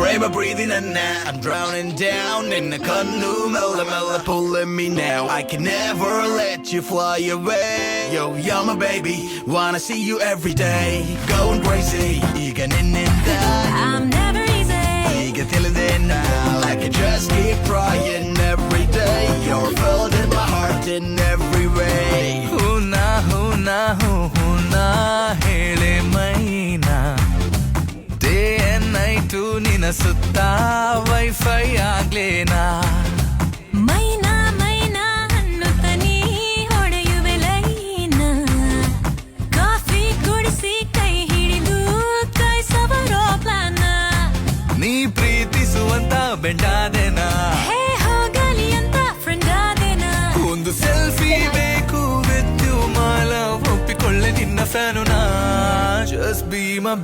frame of breathing and now I'm drowning down in the canoe, mella pulling me now. I can never let you fly away. Yo, you're my baby, wanna see you every day. Going crazy, 이건 있는다. I'm never easy. 이게 들리는다. I can just keep trying every day. You're filled in my heart in every way. ಹೂನಾ ಹೇಳೆ ಮೈನಾ day and night ನಿನ್ನ ಸುತ್ತ wifi ಆಗ್ಲೇನಾ ಮೈನಾ ಮೈನಾ ಅನ್ನುತ್ತ ನೀ ಹೊಡೆಯುವೆ ಲೈನ coffee ಕುಡಿಸಿ ಕೈ ಹಿಡಿದು ಕೈ ಸವರೋ plan ನೀ ಪ್ರೀತಿಸುವಂತ ಬೆಂಡಾದೆನಾ ಹೇ ಹೋಗಲಿ ಅಂತ ಫ್ರೆಂಡ್ ಆದೆನಾ ಒಂದು ಸೆಲ್ಫಿ ಬೇಕು ವಿತ್ ಯು ಮಾಲ ಒಪ್ಪಿಕೊಳ್ಳೆ ನಿನ್ನ ಫ್ಯಾನು ನಾ ಜಸ್ಟ್ ಬಿ ಮೈ